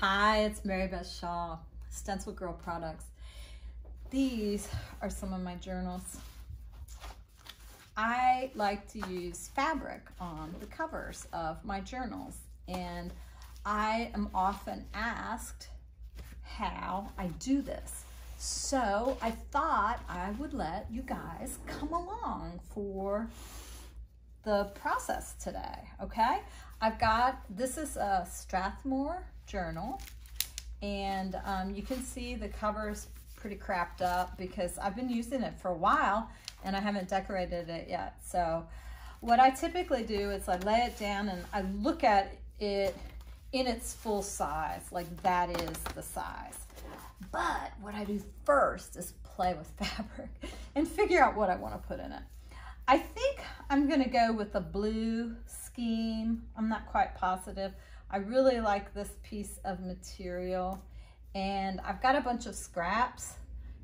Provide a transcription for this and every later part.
Hi, it's Mary Beth Shaw, StencilGirl Products. These are some of my journals. I like to use fabric on the covers of my journals, and I am often asked how I do this. So I thought I would let you guys come along for the process today, okay? This is a Strathmore journal, and you can see the cover's pretty crapped up because I've been using it for a while and I haven't decorated it yet. So what I typically do is I lay it down and I look at it in its full size, like that is the size. But what I do first is play with fabric and figure out what I want to put in it. I think I'm gonna go with the blue scheme. I'm not quite positive. I really like this piece of material, and I've got a bunch of scraps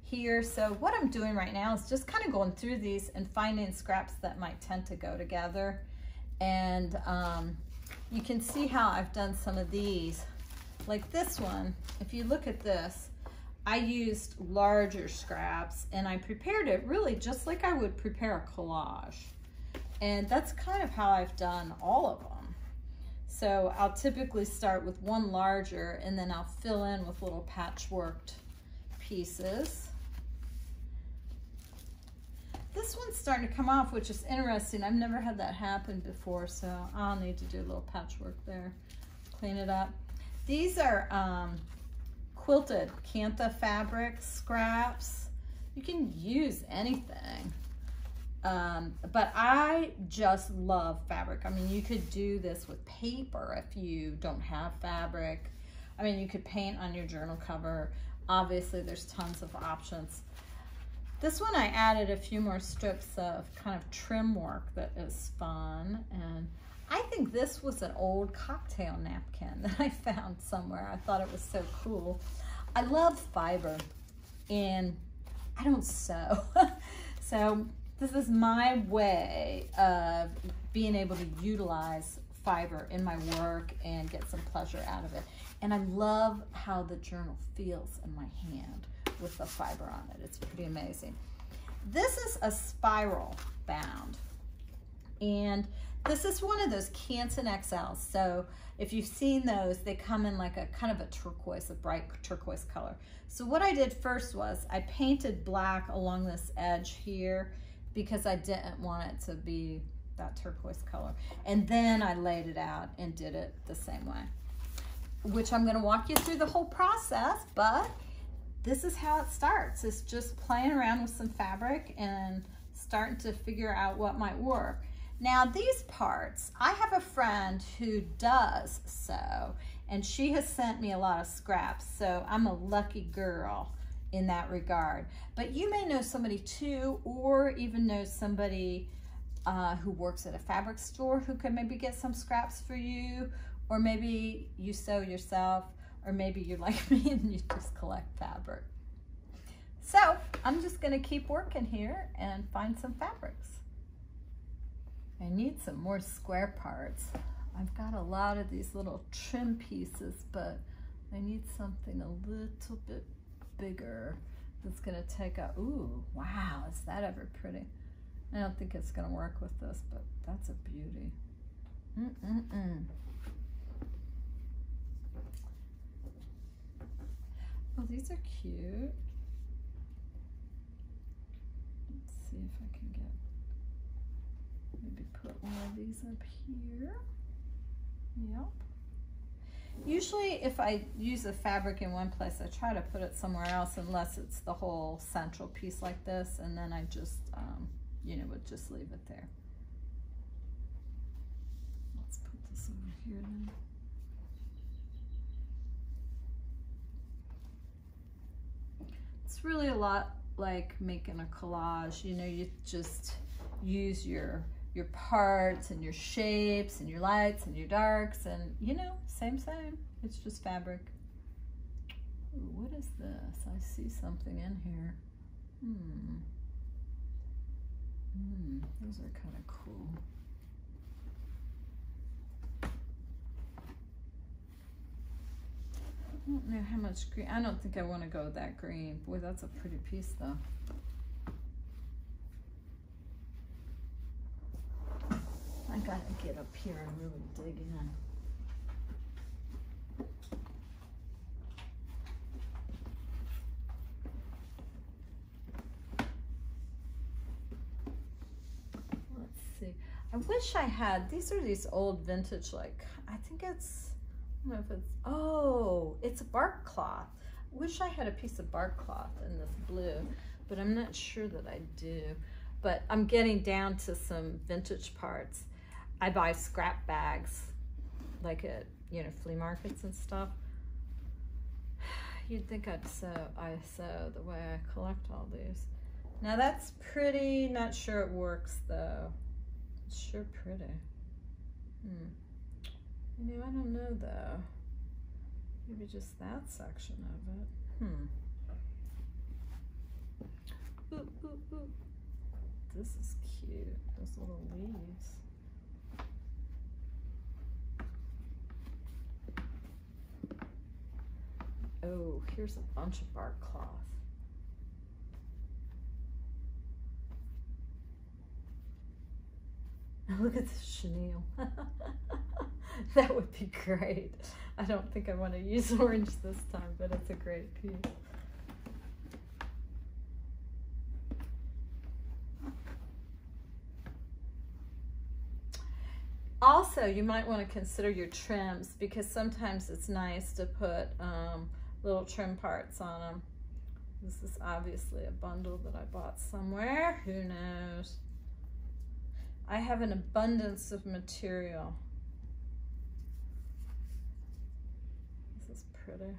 here. So what I'm doing right now is just kind of going through these and finding scraps that might tend to go together. And you can see how I've done some of these. Like this one, if you look at this, I used larger scraps and I prepared it really just like I would prepare a collage. And that's kind of how I've done all of them. So I'll typically start with one larger and then I'll fill in with little patchworked pieces. This one's starting to come off, which is interesting. I've never had that happen before, so I'll need to do a little patchwork there, clean it up. These are quilted Cantha fabric scraps. You can use anything, but I just love fabric. I mean, you could do this with paper if you don't have fabric. I mean, you could paint on your journal cover. Obviously, there's tons of options. This one I added a few more strips of kind of trim work that is fun, and I think this was an old cocktail napkin that I found somewhere. I thought it was so cool. I love fiber, and I don't sew. So this is my way of being able to utilize fiber in my work and get some pleasure out of it. And I love how the journal feels in my hand with the fiber on it. It's pretty amazing. This is a spiral bound, and this is one of those Canson XLs. So if you've seen those, they come in like a kind of a turquoise, a bright turquoise color. So what I did first was I painted black along this edge here because I didn't want it to be that turquoise color. And then I laid it out and did it the same way, which I'm gonna walk you through the whole process, but this is how it starts. It's just playing around with some fabric and starting to figure out what might work. Now these parts, I have a friend who does sew, and she has sent me a lot of scraps, so I'm a lucky girl in that regard. But you may know somebody too, or even know somebody who works at a fabric store who could maybe get some scraps for you, or maybe you sew yourself, or maybe you're like me and you just collect fabric. So I'm just gonna keep working here and find some fabrics. I need some more square parts. I've got a lot of these little trim pieces, but I need something a little bit bigger that's gonna take a, ooh, wow, is that ever pretty? I don't think it's gonna work with this, but that's a beauty. Oh, these are cute. Let's see if I can get, maybe put one of these up here. Yep. Usually if I use a fabric in one place, I try to put it somewhere else unless it's the whole central piece like this, and then I just, you know, would just leave it there. Let's put this over here then. It's really a lot like making a collage. You know, you just use your parts and your shapes and your lights and your darks, and you know, same. It's just fabric. Ooh, what is this? I see something in here. Those are kind of cool. don't know how much green. I don't think I want to go with that green. Boy, that's a pretty piece though. I gotta get up here and really dig in. Let's see. I wish I had, these are these old vintage, like, I think it's, I don't know if it's, oh, it's a bark cloth. I wish I had a piece of bark cloth in this blue, but I'm not sure that I do. But I'm getting down to some vintage parts. I buy scrap bags, like at, you know, flea markets and stuff. You'd think I sew the way I collect all these. Now that's pretty, not sure it works though. It's sure pretty. You know, I don't know though. Maybe just that section of it. Ooh, ooh, ooh. This is cute, those little leaves. Oh, here's a bunch of bark cloth. Look at this chenille. That would be great. I don't think I want to use orange this time, but it's a great piece. Also, you might want to consider your trims, because sometimes it's nice to put little trim parts on them. This is obviously a bundle that I bought somewhere. Who knows? I have an abundance of material. This is pretty.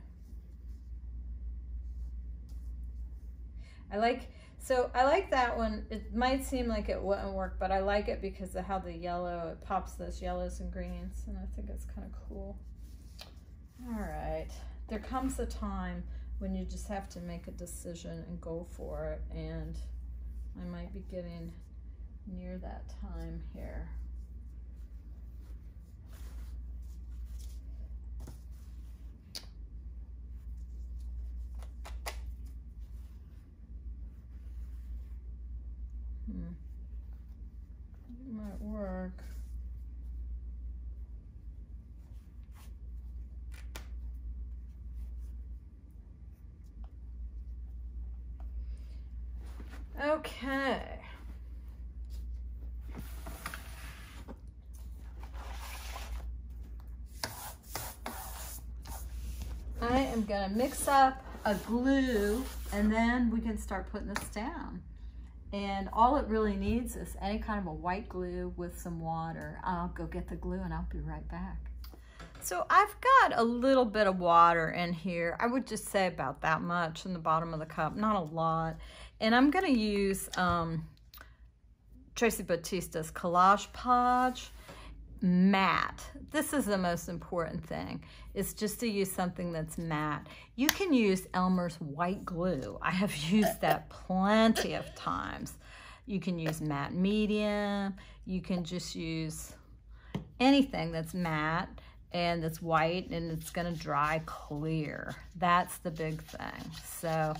I like that one. It might seem like it wouldn't work, but I like it because of how the yellow, it pops those yellows and greens, and I think it's kind of cool. All right, there comes a time when you just have to make a decision and go for it, and I might be getting near that time here. It might work. Okay. I am gonna mix up a glue, and then we can start putting this down. And all it really needs is any kind of a white glue with some water. I'll go get the glue and I'll be right back. So I've got a little bit of water in here. I would just say about that much in the bottom of the cup, not a lot. And I'm gonna use Tracy Batista's Collage Podge matte. This is the most important thing, is just to use something that's matte. You can use Elmer's white glue. I have used that plenty of times. You can use matte medium. You can just use anything that's matte and that's white, and it's gonna dry clear. That's the big thing. So,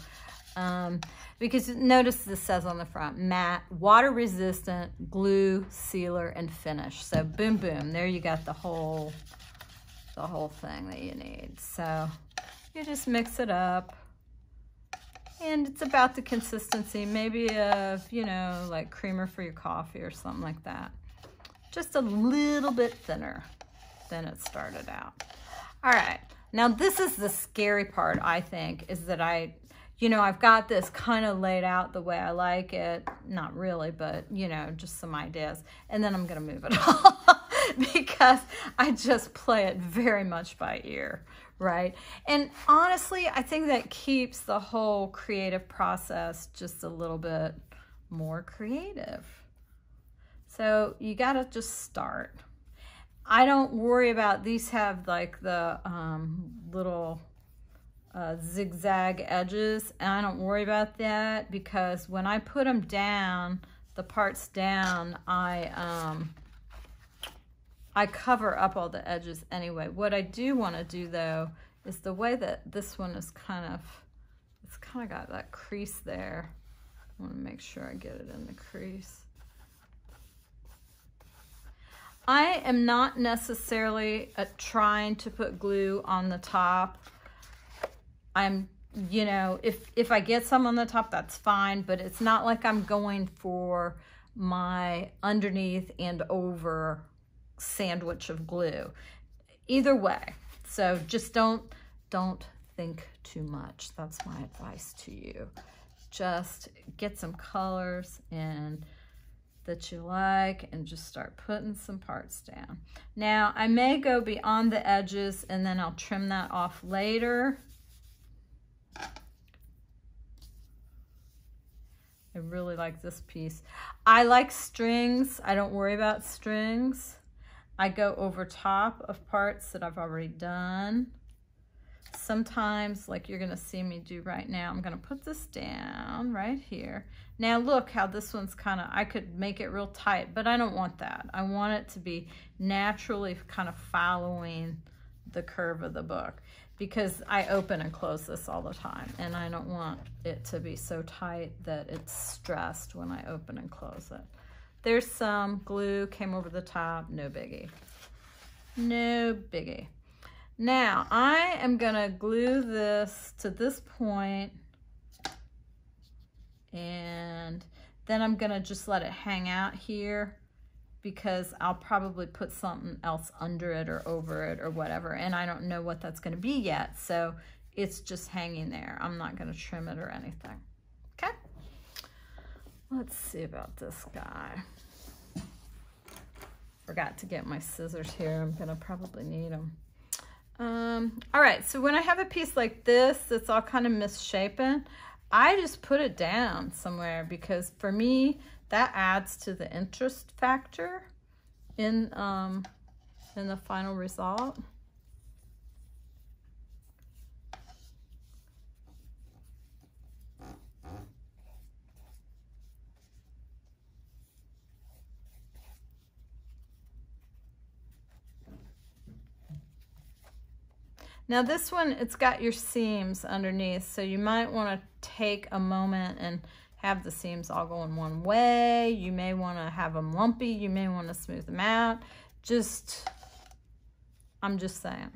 because notice this says on the front, matte, water resistant, glue, sealer, and finish. So boom, boom, there you got the whole thing that you need. So you just mix it up, and it's about the consistency, maybe of, you know, like creamer for your coffee or something like that. Just a little bit thinner than it started out. All right, now this is the scary part, I think, is that I've got this kind of laid out the way I like it. Not really, but, you know, just some ideas. And then I'm going to move it all because I just play it very much by ear, right? And honestly, I think that keeps the whole creative process just a little bit more creative. So you got to just start. I don't worry about, these have like the little zigzag edges, and I don't worry about that, because when I put them down, the parts down, I cover up all the edges anyway. What I do want to do though is the way that this one is it's kind of got that crease there. I want to make sure I get it in the crease. I am not necessarily trying to put glue on the top. I'm, you know, if I get some on the top, that's fine, but it's not like I'm going for my underneath and over sandwich of glue. Either way, so just don't think too much. That's my advice to you. Just get some colors and that you like and just start putting some parts down. Now I may go beyond the edges and then I'll trim that off later. I really like this piece. I like strings. I don't worry about strings. I go over top of parts that I've already done. Sometimes, like you're gonna see me do right now, I'm gonna put this down right here. Now look how this one's I could make it real tight, but I don't want that. I want it to be naturally kind of following the curve of the book, because I open and close this all the time, and I don't want it to be so tight that it's stressed when I open and close it. There's some glue, came over the top, no biggie. No biggie. Now, I am gonna glue this to this point, and then I'm gonna just let it hang out here, because I'll probably put something else under it or over it or whatever, and I don't know what that's gonna be yet, so it's just hanging there. I'm not gonna trim it or anything, okay? Let's see about this guy. Forgot to get my scissors here. I'm gonna probably need them. All right, so when I have a piece like this that's all kind of misshapen, I just put it down somewhere, because for me, that adds to the interest factor in the final result. Now this one, it's got your seams underneath, so you might want to take a moment and have the seams all going one way. You may want to have them lumpy. You may want to smooth them out. I'm just saying,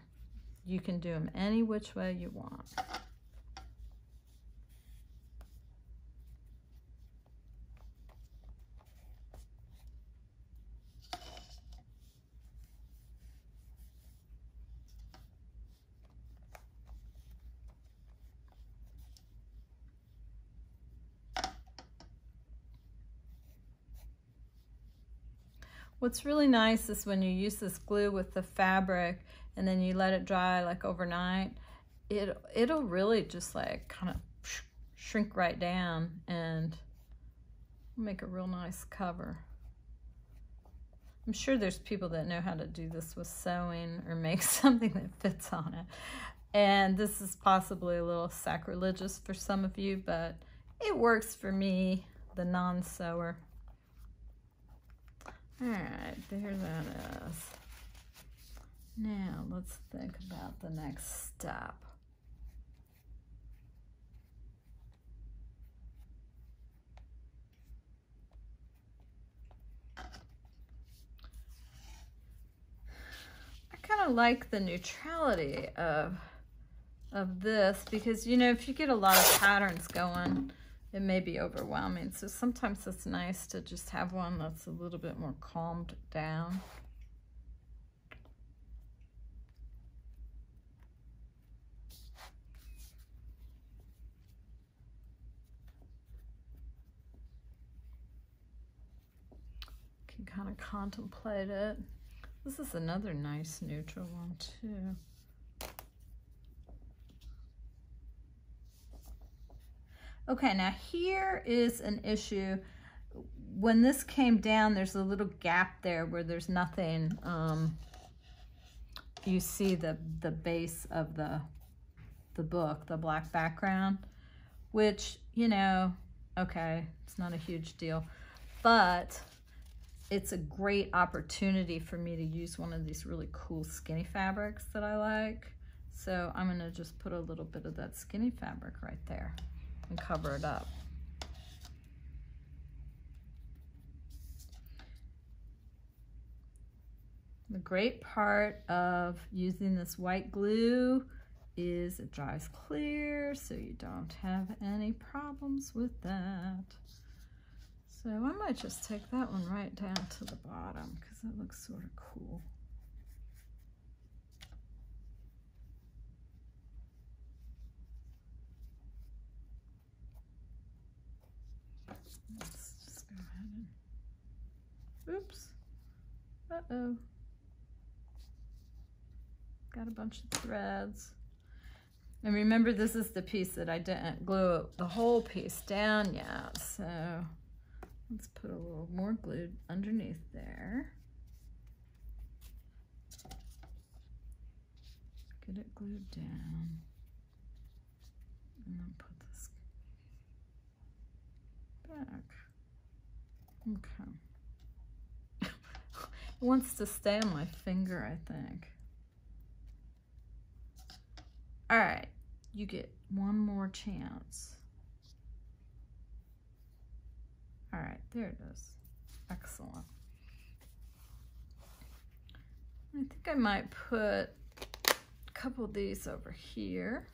you can do them any which way you want. What's really nice is when you use this glue with the fabric and then you let it dry like overnight, it'll really just like kind of shrink right down and make a real nice cover. I'm sure there's people that know how to do this with sewing or make something that fits on it. And this is possibly a little sacrilegious for some of you, but it works for me, the non-sewer. All right, there that is. Now let's think about the next step. I kind of like the neutrality of this, because, you know, if you get a lot of patterns going, it may be overwhelming. So sometimes it's nice to just have one that's a little bit more calmed down. Can kind of contemplate it. This is another nice neutral one too. Okay, now here is an issue. When this came down, there's a little gap there where there's nothing. You see the base of the book, the black background, which, you know, okay, it's not a huge deal, but it's a great opportunity for me to use one of these really cool skinny fabrics that I like. So I'm gonna just put a little bit of that skinny fabric right there and cover it up. The great part of using this white glue is it dries clear, so you don't have any problems with that. So I might just take that one right down to the bottom because it looks sort of cool. Let's just go ahead and, oops, uh-oh. Got a bunch of threads. And remember, this is the piece that I didn't glue the whole piece down yet. So let's put a little more glue underneath there. Get it glued down. And then put this back. Okay. It wants to stay on my finger, I think. All right, you get one more chance. All right, there it is. Excellent. I think I might put a couple of these over here.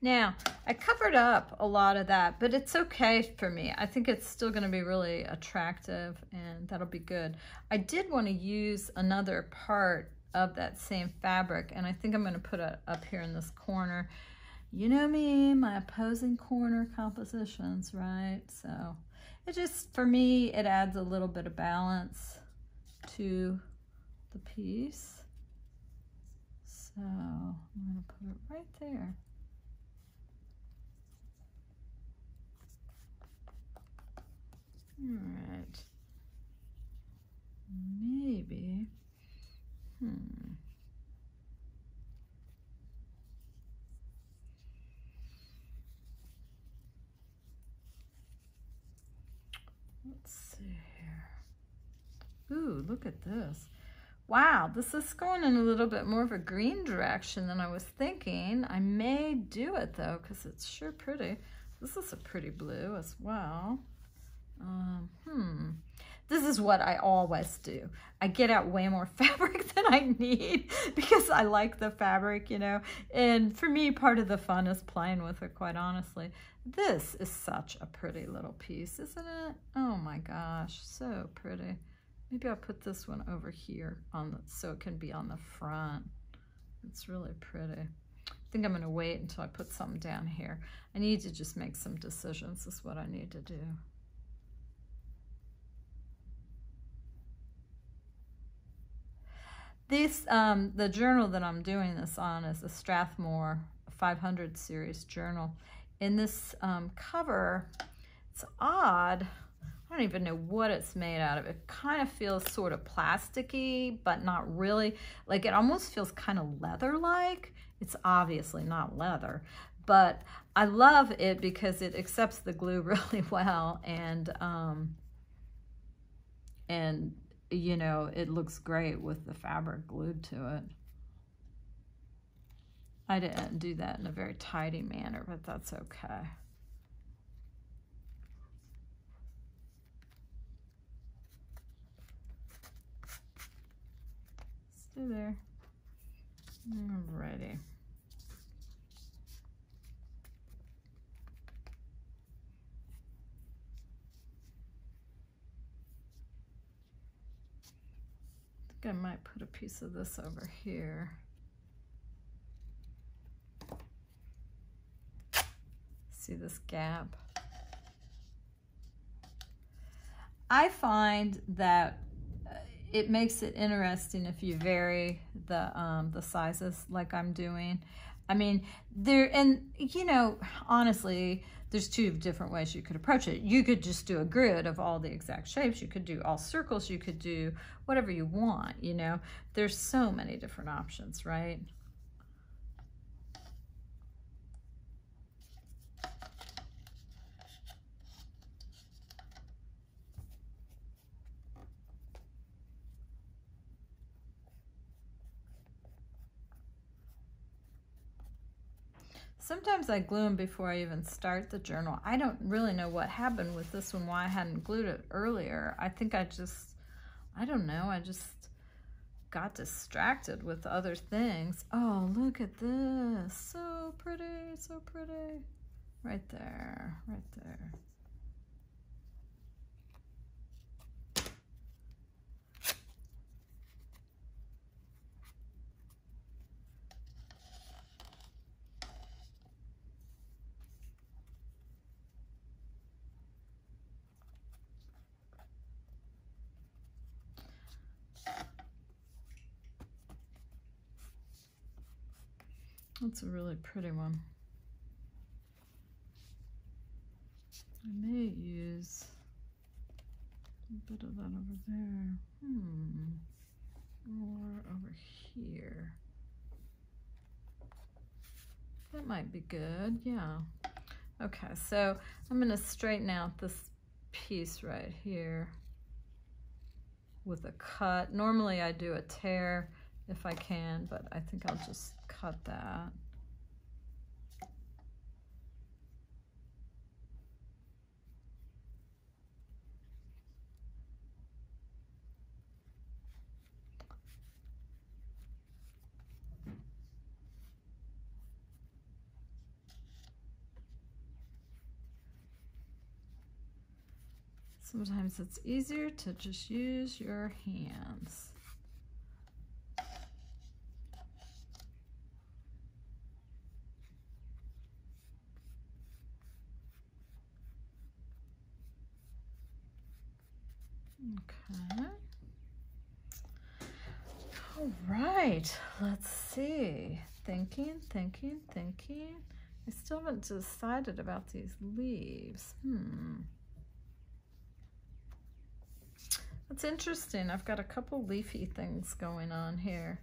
Now, I covered up a lot of that, but it's okay for me. I think it's still going to be really attractive, and that'll be good. I did want to use another part of that same fabric, and I think I'm going to put it up here in this corner. You know me, my opposing corner compositions, right? So it just, for me, it adds a little bit of balance to the piece. So I'm going to put it right there. All right, maybe, let's see here. Ooh, look at this. Wow, this is going in a little bit more of a green direction than I was thinking. I may do it though, because it's sure pretty. This is a pretty blue as well. This is what I always do. I get out way more fabric than I need because I like the fabric, you know, and for me, part of the fun is playing with it, quite honestly. This is such a pretty little piece, isn't it? Oh my gosh, so pretty. Maybe I'll put this one over here on the, so it can be on the front. It's really pretty. I think I'm going to wait until I put something down here. I need to just make some decisions. This is what I need to do. This, the journal that I'm doing this on is a Strathmore 500 series journal. In this cover, it's odd. I don't even know what it's made out of. It kind of feels sort of plasticky, but not really. Like it almost feels kind of leather-like. It's obviously not leather, but I love it because it accepts the glue really well, and you know, it looks great with the fabric glued to it. I didn't do that in a very tidy manner, but that's okay. Stay there. Alrighty. I might put a piece of this over here. See this gap? I find that it makes it interesting if you vary the sizes like I'm doing. I mean, you know, honestly, there's two different ways you could approach it. You could just do a grid of all the exact shapes. You could do all circles. You could do whatever you want, you know. There's so many different options, right? Sometimes I glue them before I even start the journal. I don't really know what happened with this one, why I hadn't glued it earlier. I think I don't know, I just got distracted with other things. Oh, look at this. So pretty, so pretty. Right there, right there. That's a really pretty one. I may use a bit of that over there. Or over here. That might be good, yeah. Okay, so I'm gonna straighten out this piece right here with a cut. Normally I do a tear if I can, but I think I'll just cut that. Sometimes it's easier to just use your hands. Okay. All right, let's see. Thinking. I still haven't decided about these leaves. That's interesting. I've got a couple leafy things going on here.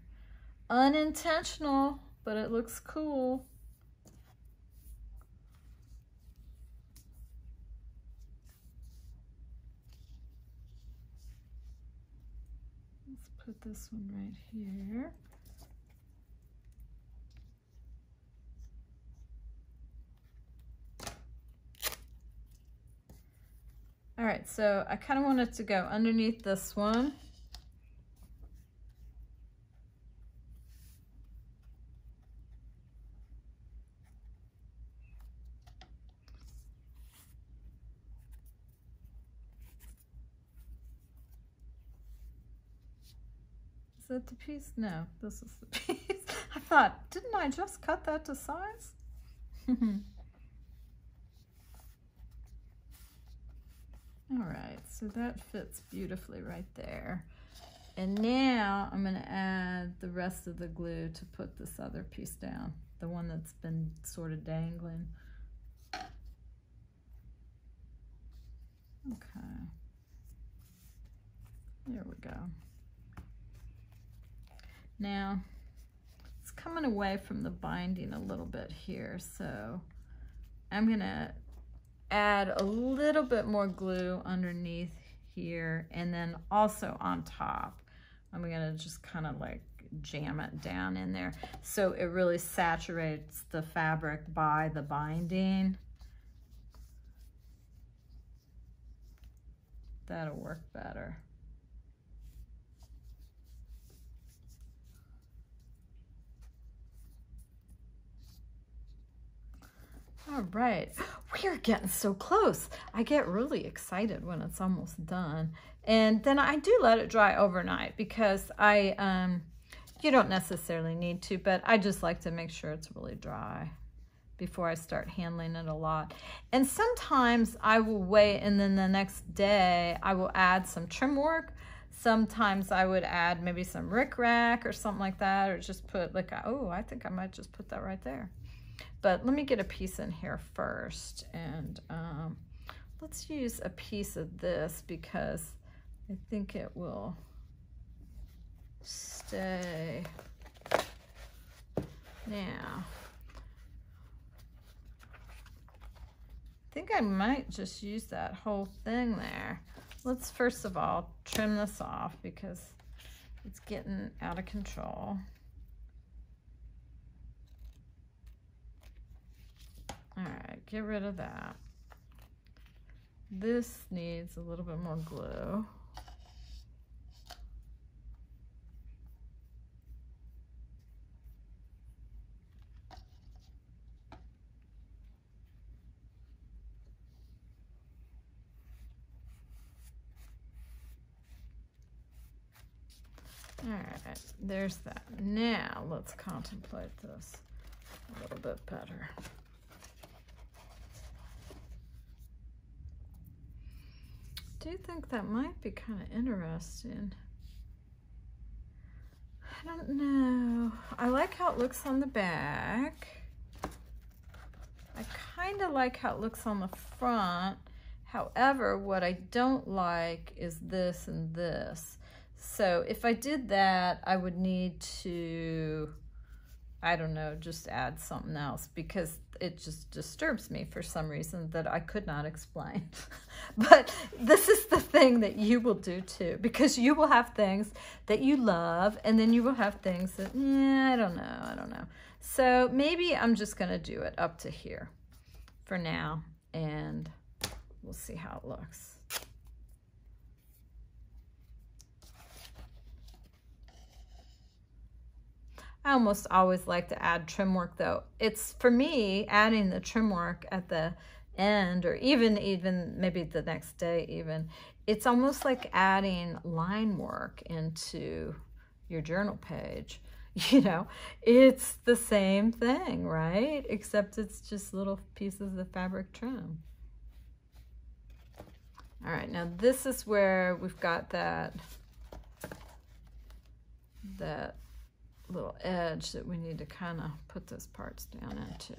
Unintentional, but it looks cool. Let's put this one right here. All right, so I kind of want it to go underneath this one. Is that the piece? No, this is the piece. I thought, didn't I just cut that to size? All right, so that fits beautifully right there. And now I'm gonna add the rest of the glue to put this other piece down, the one that's been sort of dangling. Okay, there we go. Now, it's coming away from the binding a little bit here, so I'm gonna add a little bit more glue underneath here, and then also on top I'm gonna just kind of like jam it down in there so it really saturates the fabric by the binding. That'll work better. All right, we are getting so close. I get really excited when it's almost done. And then I do let it dry overnight because you don't necessarily need to, but I just like to make sure it's really dry before I start handling it a lot. And sometimes I will wait, and then the next day I will add some trim work Sometimes I would add maybe some rickrack or something like that, or just put like, oh, I think I might just put that right there. But let me get a piece in here first, and let's use a piece of this because I think it will stay. Now, I think I might just use that whole thing there. Let's first of all trim this off because it's getting out of control. All right, get rid of that. This needs a little bit more glue. All right, there's that. Now let's contemplate this a little bit better. I do think that might be kind of interesting. I don't know. I like how it looks on the back. I kind of like how it looks on the front. However, what I don't like is this and this. So if I did that, I would need to, I don't know, just add something else because it just disturbs me for some reason that I could not explain. But this is the thing that you will do too, because you will have things that you love and then you will have things that, I don't know. So maybe I'm just gonna do it up to here for now and we'll see how it looks. I almost always like to add trim work though. It's, for me, adding the trim work at the end or even maybe the next day even, it's almost like adding line work into your journal page. You know, it's the same thing, right? Except it's just little pieces of fabric trim. All right, now this is where we've got that little edge that we need to kind of put those parts down into.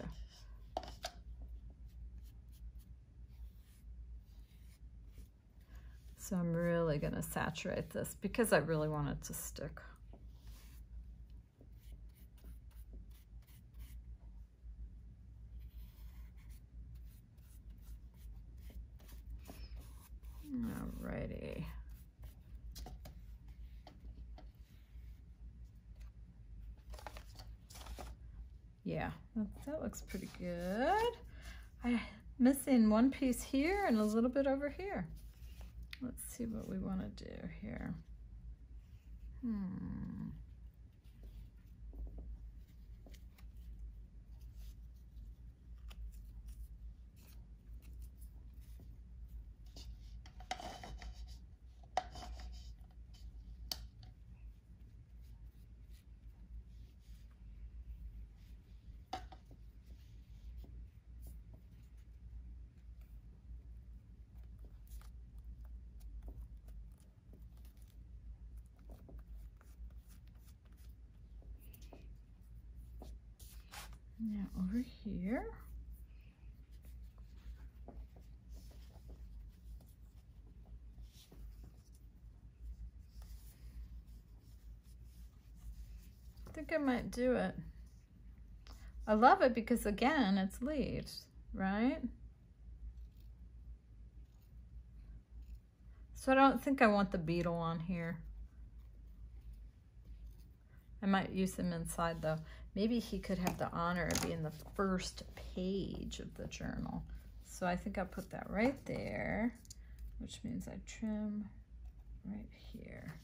So I'm really going to saturate this because I really want it to stick. Alrighty. Yeah, that looks pretty good. I'm missing one piece here and a little bit over here. Let's see what we want to do here. Now over here, I think I might do it. I love it because again, it's leaves, right? So I don't think I want the beetle on here. I might use him inside though. Maybe he could have the honor of being the first page of the journal. So I think I'll put that right there, which means I trim right here.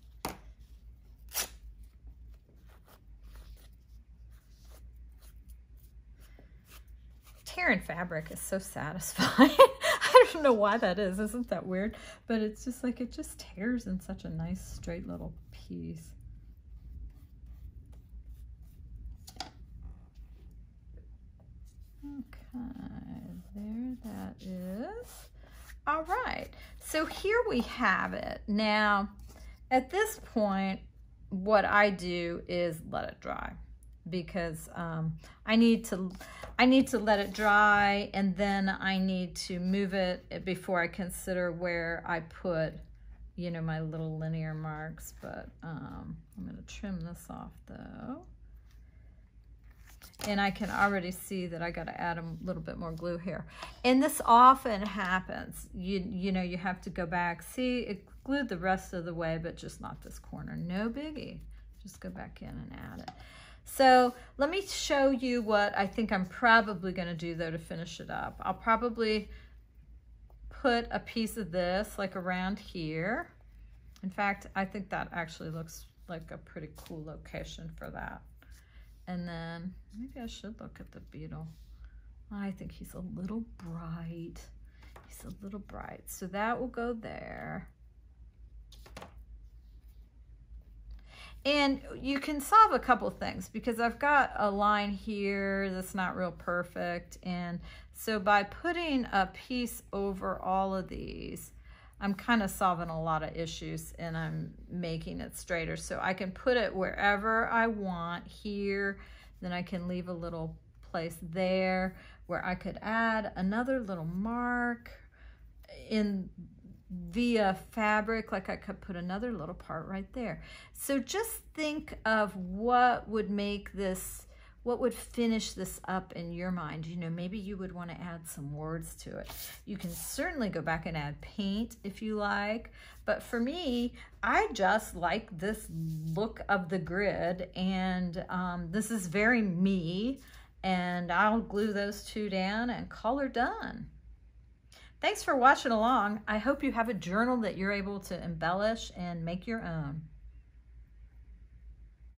Tearing fabric is so satisfying. I don't know why that is. Isn't that weird? But it's just like, it just tears in such a nice straight little piece. Okay, there that is. All right, so here we have it. Now, At this point, what I do is let it dry, because I need to let it dry, and then I need to move it before I consider where I put, you know, my little linear marks. But I'm going to trim this off though. And I can already see that I got to add a little bit more glue here. And this often happens. You know, you have to go back. See, it glued the rest of the way, but just not this corner. No biggie. Just go back in and add it. So let me show you what I think I'm probably going to do though to finish it up. I'll probably put a piece of this like around here. In fact, I think that actually looks like a pretty cool location for that. And then maybe I should look at the beetle. I think he's a little bright. He's a little bright. So that will go there. And you can solve a couple things, because I've got a line here that's not real perfect. And so by putting a piece over all of these, I'm kind of solving a lot of issues, and I'm making it straighter. So I can put it wherever I want here. Then I can leave a little place there where I could add another little mark in via fabric. Like I could put another little part right there. So just think of what would make this, what would finish this up in your mind. You know, maybe you would want to add some words to it. You can certainly go back and add paint if you like, but for me, I just like this look of the grid, and this is very me, and I'll glue those two down and call her done. Thanks for watching along. I hope you have a journal that you're able to embellish and make your own.